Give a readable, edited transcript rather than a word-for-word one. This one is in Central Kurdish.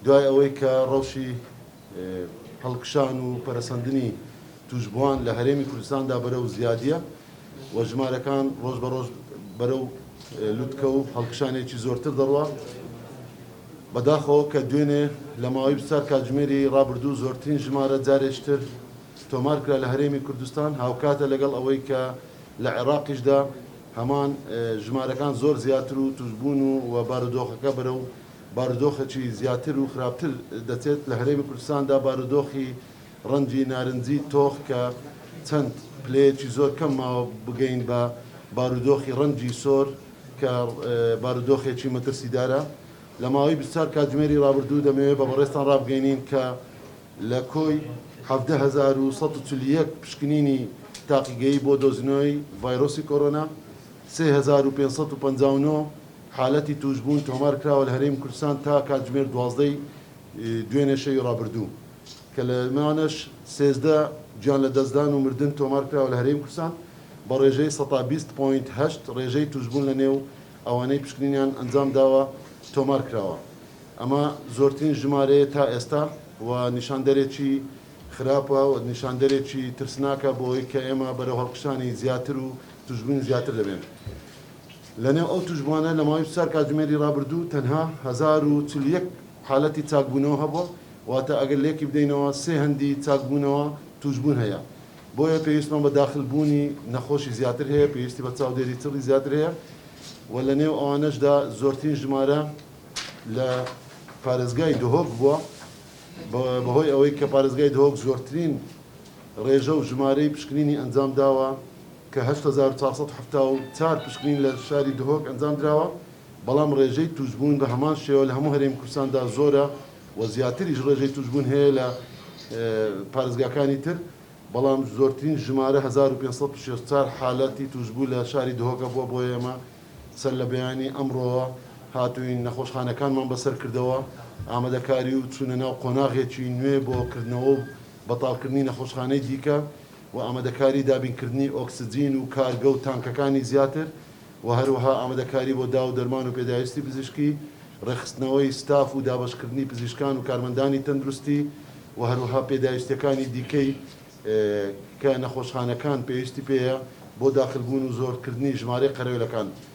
دوای ئەوەی کە ڕەوشی هەڵکشان و پەرەسەندنی توشبووان لە هەرێمی کوردستاندا بەرەو زیادیە و ژمارەکان ڕۆژ بە ڕۆژ بەرەو لوتکە و هەڵکشانێکی زۆرتر دەڕوە بەداخەوە کە دوێنێ لە ماوەی بچار کاتژمێری ڕابردوو زۆرترین ژمارە جارێشتر تۆمار کرا لە هەرێمی کوردستان هاوکاتە لەگەڵ ئەوەی کە لە عێراقیشدا هەمان ژمارەکان زۆر زیاتر و توشبوون و بارودۆخەکە بەرەو بارودۆخێکی زیاتر و خراپتر دەچێت لە هەرێمی کوردستاندا بارودۆخی ڕەنگی نارنجی تۆخ کە چەند پلەیەکی زۆر کەم ماوە بگەین بە بارودۆخی ڕەنگی سۆر کە بارودۆخێکی مەترسیدارە لە ماوەی 24 کاتژمێری ڕابردوو دەمەوێت بە بەڕێستان ڕابگەینین کە لە کۆی 17,141 پشکنینی تاقیگەیی بۆ دۆزینەوەی ڤایرۆسی کۆرۆنا 3,559 حالەتی توشبوون تۆمار کراوە لە هەرێمی کوردستان تا کاتژمێر 12 دوێنێ شەوی ڕابردوو کە لەمانەش 13 گیان لە دەستدان و مردن تۆمار کراوە لە هەرێمی کوردستان بە ڕێژەی 120.8 ڕێژەی توشبوون لە نێو ئەوانەی پشکنینیان ئەنجام داوە تۆمار کراوە. ئەمە زۆرترین ژمارەیە تا ئێستا و نیشاندەرێکی خراپە و نیشاندەرێکی ترسناکە بۆ ئەوەی کە ئێمە بەرەو هەڵکشانی زیاتر و توشبوون زیاتر دەبێن. لەنێو ئەو توشبوانە لە ماوەی 4 کاتژمێری ڕابردوو تەنها 1041 حالەتی چاکبوونەوە هەبووە واتە ئەگەر لێکی بدەینەوە سێ هەندی چاکبوونەوە توشبوون هەیە بۆیە پێویستمان بە داخلبوونی نەخۆشی زیاتر هەیە پێویستی بە چاودێری چڕی زیاتر هەیە و لە نێو ئەوانەشدا زۆرترین ژمارە لە پارێزگای دهۆک بووە بەهۆی ئەوەی کە پارێزگای دهۆک زۆرترین ڕێژە و ژمارەی پشکنینی ئەنجام داوە کە 8,474 پشکنین لە شاری دهۆک ئەنجام درراوە بەڵام ڕێژەی توشبوون بە هەمان شێوە لە هەموو هەرێمی کوردستاندا زۆرە و زیاتریش ڕێژەی توشبوون هەیە لە پارێزگاکانی تر بەڵام زۆرترین ژمارە 1564 حالەتی توشبوو لە شاری دهۆکە بووە بۆ ئێمە سەر لە بەیانی ئەمڕۆوە هاتوین نەخۆشخانەکانمان بەسەر کردەوە ئامادەکاری و چوونە ناو قۆناغێکی نوێ بۆ کردنەوە و بەتاڵکردنی نەخۆشخانەی دیکە و ئامادەکاری دابینکردنی ئۆکسجین و کارگە و تانکەکانی زیاتر و هەروەها ئامادەکاری بۆ دا و دەرمان و پێداویستی پزیشکی ڕێخستنەوەی ستاف و دابەشکردنی پزیشکان و کارمەندانی تەندروستی و هەروەها پێداویستەکانی دیکەی کە نەخۆشخانەکان پێویستی پێیە بۆ داخلبوون و زۆرکردنی ژمارەی قەرەوێلەکان